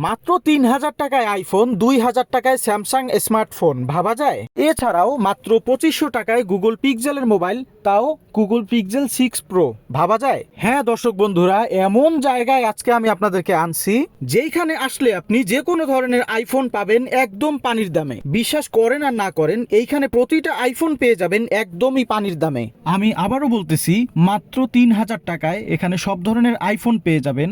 মাত্র ৩,০০০ টাকায় আইফোন, ২,০০০ টাকায় স্যামসাং স্মার্টফোন, ভাবা যায়? এছাড়াও মাত্র ২৫০০ টাকায় গুগল পিক্সেলের মোবাইল, তাও গুগল পিক্সেল 6 প্রো, ভাবা যায়? হ্যাঁ দর্শক বন্ধুরা, এমন জায়গায় আজকে আমি আপনাদেরকে আনছি যেইখানে আসলে আপনি যে কোনো ধরনের আইফোন পাবেন একদম পানির দামে। বিশ্বাস করেন আর না করেন, এইখানে প্রতিটা আইফোন পেয়ে যাবেন একদমই পানির দামে। আমি আবারও বলতেছি, মাত্র ৩,০০০ টাকায় এখানে সব ধরনের আইফোন পেয়ে যাবেন,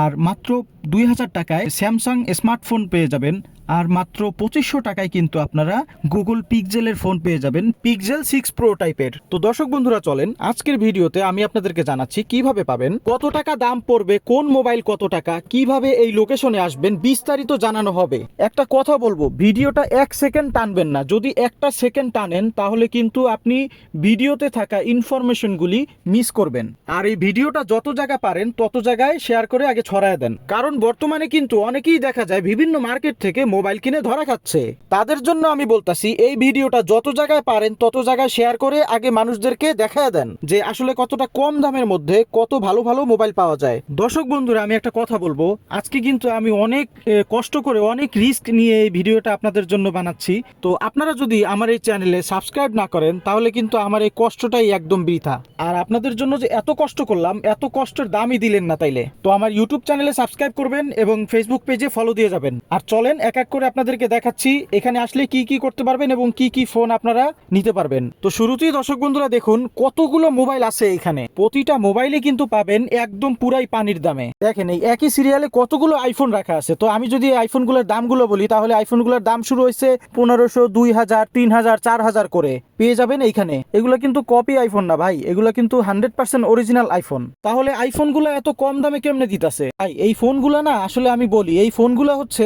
আর মাত্র ২,০০০ টাকায় স্যামসাং স্মার্টফোন পেয়ে যাবেন, আর মাত্র ২৫০০ টাকায় কিন্তু আপনারা গুগল পিক্সেলের ফোন পেয়ে যাবেন, পিক্সেল 6 প্রো টাইপের। তো দর্শক বন্ধুরা চলেন, আজকের ভিডিওতে আমি আপনাদেরকে জানাচ্ছি কিভাবে পাবেন, কত টাকা দাম পড়বে, কোন মোবাইল কত টাকা, কিভাবে এই লোকেশনে আসবেন, বিস্তারিত জানানো হবে। একটা কথা বলবো, ভিডিওটা 1 সেকেন্ড টানবেন না। যদি একটা সেকেন্ড টানেন তাহলে কিন্তু আপনি ভিডিওতে থাকা ইনফরমেশনগুলি মিস করবেন। আর এই ভিডিওটা যত জায়গা পারেন তত জায়গায় শেয়ার করে আগে ছড়ায় দেন, কারণ বর্তমানে কিন্তু অনেকেই দেখা যায় বিভিন্ন মার্কেট থেকে মোবাইল কিনে ধরা খাচ্ছে। তাদের জন্য আমি বলতাছি, এই ভিডিওটা যত জায়গায় পারেন তত জায়গায় শেয়ার করে আগে মানুষদেরকে দেখায় দেন যে আসলে কতটা কম দামের মধ্যে কত ভালো ভালো মোবাইল পাওয়া যায়। দর্শক বন্ধুরা, আমি একটা কথা বলবো, আজকে কিন্তু আমি অনেক কষ্ট করে, অনেক রিস্ক নিয়ে এই ভিডিওটা আপনাদের জন্য বানাচ্ছি। তো আপনারা যদি আমার এই চ্যানেলে সাবস্ক্রাইব না করেন তাহলে কিন্তু আমার এই কষ্টটাই একদম বৃথা। আর আপনাদের জন্য যে এত কষ্ট করলাম, এত কষ্টের দামই দিলেন না তাইলে। তো আমার ইউটিউব চ্যানেলে সাবস্ক্রাইব করবেন এবং ফেসবুক পেজে ফলো দিয়ে যাবেন। আর চলেন এক এক করে আপনাদেরকে দেখাচ্ছি এখানে আসলে কি কি করতে পারবেন এবং কি কি ফোন আপনারা নিতে পারবেন। তো শুরুতেই দর্শক বন্ধুরা দেখুন কতগুলো মোবাইল আছে এখানে। প্রতিটা মোবাইলে কিন্তু পাবেন একদম পুরাই পানির দামে। দেখেন এই একই সিরিয়ালে কতগুলো আইফোন রাখা আছে। তো আমি যদি আইফোনগুলোর দামগুলো বলি তাহলে আইফোনগুলোর দাম শুরু হয়েছে ১৫০০, ২,০০০, ৩,০০০, ৪,০০০ করে পেয়ে যাবেন এইখানে। এগুলো কিন্তু কপি আইফোন না ভাই, এগুলো কিন্তু 100% অরিজিনাল আইফোন। তাহলে আইফোনগুলো এত কম দামে কেমনে দিতেছে ভাই? এই ফোনগুলো না, আসলে আমি বলি, এই ফোনগুলো হচ্ছে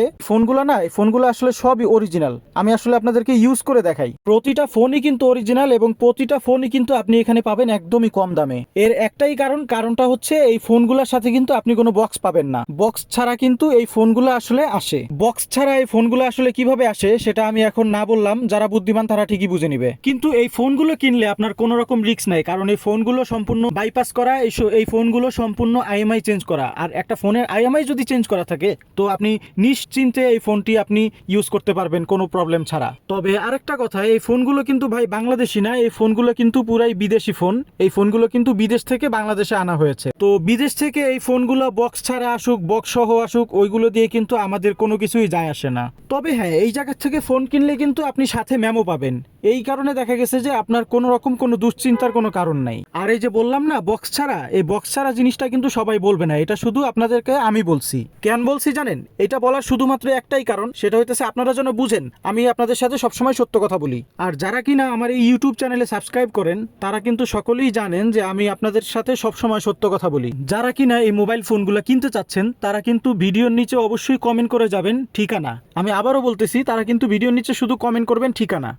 এই ফোনগুলো আসলে সবই অরিজিনাল। আমি আসলে আপনাদেরকে ইউজ করে দেখাই। প্রতিটা ফোনই কিন্তু অরিজিনাল এবং প্রতিটা ফোনই কিন্তু আপনি এখানে পাবেন একদমই কম দামে। এর একটাই কারণটা হচ্ছে এই ফোনগুলোর সাথে কিন্তু আপনি কোনো বক্স পাবেন না। বক্স ছাড়া কিন্তু এই ফোনগুলো আসলে আসে। বক্স ছাড়া এই ফোনগুলো আসলে কিভাবে আসে সেটা আমি এখন না বললাম, যারা বুদ্ধিমান তারা ঠিকই বুঝে নিবে। কিন্তু এই ফোনগুলো কিনলে আপনার কোনো রকম রিস্ক নাই, কারণ এই ফোনগুলো সম্পূর্ণ বাইপাস করা, এই ফোনগুলো সম্পূর্ণ আইএমআই চেঞ্জ করা। আর একটা ফোনের আইএমআই যদি চেঞ্জ করা থাকে তো আপনি নিশ্চিন্তে এই ফোনটি আপনি ইউজ করতে পারবেন কোনো প্রবলেম ছাড়া। তবে আরেকটা কথা, এই ফোনগুলো কিন্তু ভাই বাংলাদেশি না, এই ফোনগুলো কিন্তু পুরাই বিদেশি ফোন। এই ফোনগুলো কিন্তু বিদেশ থেকে বাংলাদেশে আনা হয়েছে। তো বিদেশ থেকে এই ফোনগুলো বক্স ছাড়া আসুক, বক্স সহ আসুক, ওইগুলো দিয়ে কিন্তু আমাদের কোনো কিছুই যায় আসে না। তবে হ্যাঁ, এই জায়গা থেকে ফোন কিনলে কিন্তু আপনি সাথে মেমো পাবেন। এই কারণে দেখা গেছে যে আপনার কোনো রকম কোনো দুশ্চিন্তার কোনো কারণ নাই। আর এই যে বললাম না বক্স ছাড়া, এই বক্স ছাড়া জিনিসটা কিন্তু সবাই বলবে না, এটা শুধু আপনাদেরকে আমি বলছি। কেন বলছি জানেন? এটা বলার শুধুমাত্র একটাই কারণ, সেটা হইতেছে আপনারা যেন বুঝেন আমি আপনাদের সাথে সবসময় সত্য কথা বলি। আর যারা কিনা আমার এই ইউটিউব চ্যানেলে সাবস্ক্রাইব করেন তারা কিন্তু সকলেই জানেন যে আমি আপনাদের সাথে সবসময় সত্য কথা বলি। যারা কিনা এই মোবাইল ফোনগুলো কিনতে চাচ্ছেন তারা কিন্তু ভিডিওর নিচে অবশ্যই কমেন্ট করে যাবেন ঠিকানা। আমি আবারও বলতেছি, তারা কিন্তু ভিডিওর নিচে শুধু কমেন্ট করবেন ঠিকানা।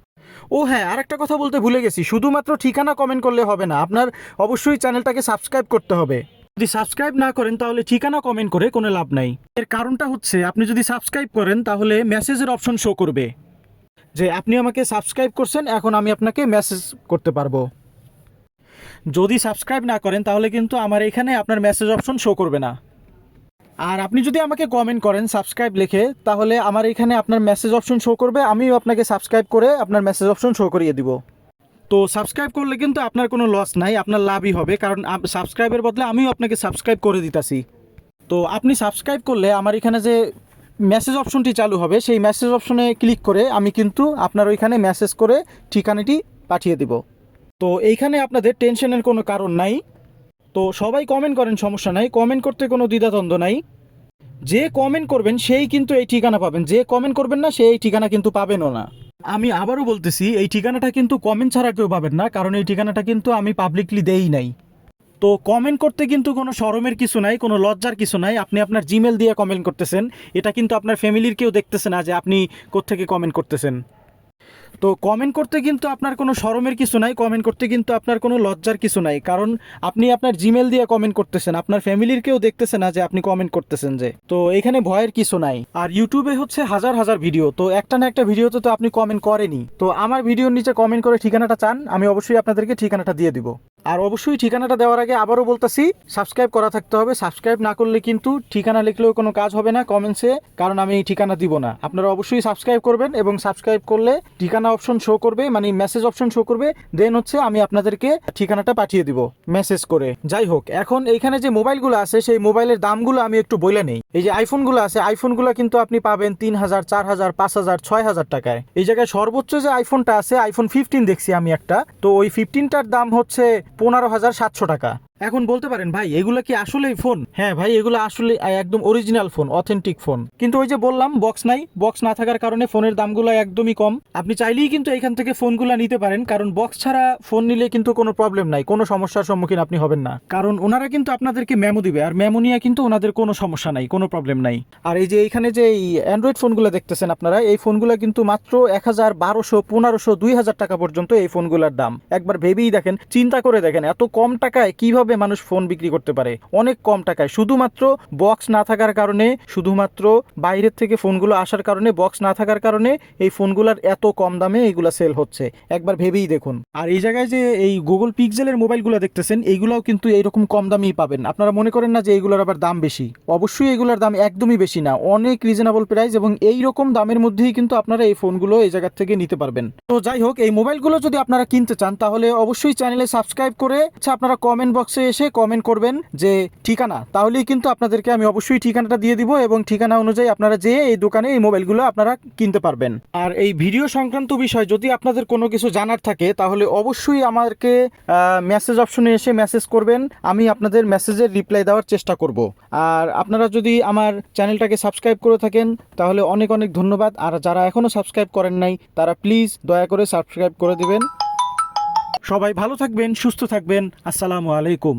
ও হ্যাঁ, আরেকটা কথা বলতে ভুলে গেছি, শুধুমাত্র ঠিকানা কমেন্ট করলে হবে না, আপনার অবশ্যই চ্যানেলটাকে সাবস্ক্রাইব করতে হবে। যদি সাবস্ক্রাইব না করেন তাহলে ঠিকানা কমেন্ট করে কোনো লাভ নাই। এর কারণটা হচ্ছে, আপনি যদি সাবস্ক্রাইব করেন তাহলে মেসেজের অপশন শো করবে যে আপনি আমাকে সাবস্ক্রাইব করছেন, এখন আমি আপনাকে মেসেজ করতে পারবো। যদি সাবস্ক্রাইব না করেন তাহলে কিন্তু আমার এখানে আপনার মেসেজ অপশন শো করবে না। আর আপনি যদি আমাকে কমেন্ট করেন সাবস্ক্রাইব লিখে, তাহলে আমার এখানে আপনার মেসেজ অপশন শো করবে, আমিও আপনাকে সাবস্ক্রাইব করে আপনার মেসেজ অপশন শো করিয়ে দিব। তো সাবস্ক্রাইব করলে কিন্তু আপনার কোনো লস নাই, আপনার লাভই হবে, কারণ সাবস্ক্রাইবের বদলে আমিও আপনাকে সাবস্ক্রাইব করে দিতেছি। তো আপনি সাবস্ক্রাইব করলে আমার এখানে যে মেসেজ অপশনটি চালু হবে, সেই মেসেজ অপশনে ক্লিক করে আমি কিন্তু আপনার ওইখানে মেসেজ করে ঠিকানাটি পাঠিয়ে দিব। তো এইখানে আপনাদের টেনশনের কোনো কারণ নাই। তো সবাই কমেন্ট করেন, সমস্যা নাই, কমেন্ট করতে কোনো দ্বিধাদ্বন্দ্ব নাই। যে কমেন্ট করবেন সেই কিন্তু এই ঠিকানা পাবেন, যে কমেন্ট করবেন না সেই ঠিকানা কিন্তু পাবেনও না। আমি আবারও বলতেছি, এই ঠিকানাটা কিন্তু কমেন্ট ছাড়া কেউ পাবেন না, কারণ এই ঠিকানাটা কিন্তু আমি পাবলিকলি দেই নাই। তো কমেন্ট করতে কিন্তু কোনো শরমের কিছু নাই, কোনো লজ্জার কিছু নাই। আপনি আপনার জিমেল দিয়ে কমেন্ট করতেছেন, এটা কিন্তু আপনার ফ্যামিলির কেউ দেখতেছে না যে আপনি কোত্থেকে কমেন্ট করতেছেন। তো কমেন্ট করতে কিন্তু আপনার কোনো শরমের কিছু নাই, কমেন্ট করতে কিন্তু আপনার কোনো লজ্জার কিছু নাই, কারণ আপনি আপনার জিমেল দিয়ে কমেন্ট করতেছেন, আপনার ফ্যামিলির কেউ দেখতেছে না যে আপনি কমেন্ট করতেছেন যে। তো এখানে ভয়ের কিছু নাই। আর ইউটিউবে হচ্ছে হাজার হাজার ভিডিও, তো একটা না একটা ভিডিওতে তো আপনি কমেন্ট করেনি। তো আমার ভিডিওর নিচে কমেন্ট করে ঠিকানাটা চান, আমি অবশ্যই আপনাদেরকে ঠিকানাটা দিয়ে দিব। আর অবশ্যই ঠিকানাটা দেওয়ার আগে আবারও বলতেছি, সাবস্ক্রাইব করা থাকতে হবে। সাবস্ক্রাইব না করলে কিন্তু ঠিকানা লিখলেও কোনো কাজ হবে না কমেন্টসে, কারণ আমি এই ঠিকানা দিব না। আপনারা অবশ্যই সাবস্ক্রাইব করবেন এবং সাবস্ক্রাইব করলে ঠিকানা অপশন শো করবে, মানে মেসেজ অপশন শো করবে, দেন হচ্ছে আমি আপনাদেরকে ঠিকানাটা পাঠিয়ে দিব মেসেজ করে। যাই হোক, এখন এইখানে যে মোবাইলগুলো আছে সেই মোবাইলের দামগুলো আমি একটু বলে নেই। এই যে আইফোনগুলো আছে, আইফোনগুলো কিন্তু আপনি পাবেন 3,000, 4,000, 5,000, 6,000 টাকায়। এই জায়গায় সর্বোচ্চ যে আইফোনটা আছে, আইফোন 15 দেখছি আমি একটা, তো ওই 15টার দাম হচ্ছে 15,700 টাকা। এখন বলতে পারেন ভাই এগুলো কি আসলেই ফোন? হ্যাঁ ভাই, এগুলো আসলে একদম অরিজিনাল ফোন, অথেন্টিক ফোন। কিন্তু ওই যে বললাম বক্স নাই, বক্স না থাকার কারণে ফোনের দামগুলো একদমই কম। আপনি চাইলেই কিন্তু এখান থেকে ফোনগুলো নিতে পারেন, কারণ বক্স ছাড়া ফোন নিলে কিন্তু কোনো প্রবলেম নাই, কোনো সমস্যার সম্মুখীন আপনি হবেন না, কারণ ওনারা কিন্তু আপনাদেরকে মেমো দিবে, আর মেমো নিয়ে কিন্তু ওনাদের কোনো সমস্যা নাই, কোনো প্রবলেম নাই। আর এই যে এইখানে যে এই অ্যান্ড্রয়েড ফোনগুলো দেখতেছেন আপনারা, এই ফোনগুলো কিন্তু মাত্র 1,000, 1,200, 1,500, 2,000 টাকা পর্যন্ত এই ফোনগুলোর দাম। একবার ভেবেই দেখেন, চিন্তা করে দেখেন, এত কম টাকায় কিভাবে মানুষ ফোন বিক্রি করতে পারে, অনেক কম টাকায়, শুধুমাত্র বক্স না থাকার কারণে, শুধুমাত্র বাইরের থেকে ফোনগুলো আসার কারণে, বক্স না থাকার কারণে এই ফোনগুলোর এত কম দামে এইগুলা সেল হচ্ছে, একবার ভেবেই দেখুন। আর এই জায়গায় যে এই গুগল পিক্সেলের মোবাইলগুলো দেখতেছেন, এইগুলাও কিন্তু এইরকম কম দামেই পাবেন। আপনারা মনে করেন না যে এইগুলোর আবার দাম বেশি, অবশ্যই এগুলোর দাম একদমই বেশি না, অনেক রিজনেবল প্রাইস, এবং এই রকম দামের মধ্যেই কিন্তু আপনারা এই ফোনগুলো এই জায়গা থেকে নিতে পারবেন। তো যাই হোক, এই মোবাইলগুলো যদি আপনারা কিনতে চান তাহলে অবশ্যই চ্যানেলে সাবস্ক্রাইব করে আপনারা কমেন্ট বক্সে এসে কমেন্ট করবেন যে ঠিকানা, তাহলেই কিন্তু আপনাদেরকে আমি অবশ্যই ঠিকানাটা দিয়ে দিব, এবং ঠিকানা অনুযায়ী আপনারা যেয়ে এই দোকানে এই মোবাইলগুলো আপনারা কিনতে পারবেন। আর এই ভিডিও সংক্রান্ত বিষয় যদি আপনাদের কোনো কিছু জানার থাকে তাহলে অবশ্যই আমাকে মেসেজ অপশনে এসে মেসেজ করবেন, আমি আপনাদের মেসেজের রিপ্লাই দেওয়ার চেষ্টা করব। আর আপনারা যদি আমার চ্যানেলটাকে সাবস্ক্রাইব করে থাকেন তাহলে অনেক অনেক ধন্যবাদ, আর যারা এখনও সাবস্ক্রাইব করেন নাই তারা প্লিজ দয়া করে সাবস্ক্রাইব করে দিবেন। সবাই ভালো থাকবেন, সুস্থ থাকবেন। আসসালামু আলাইকুম।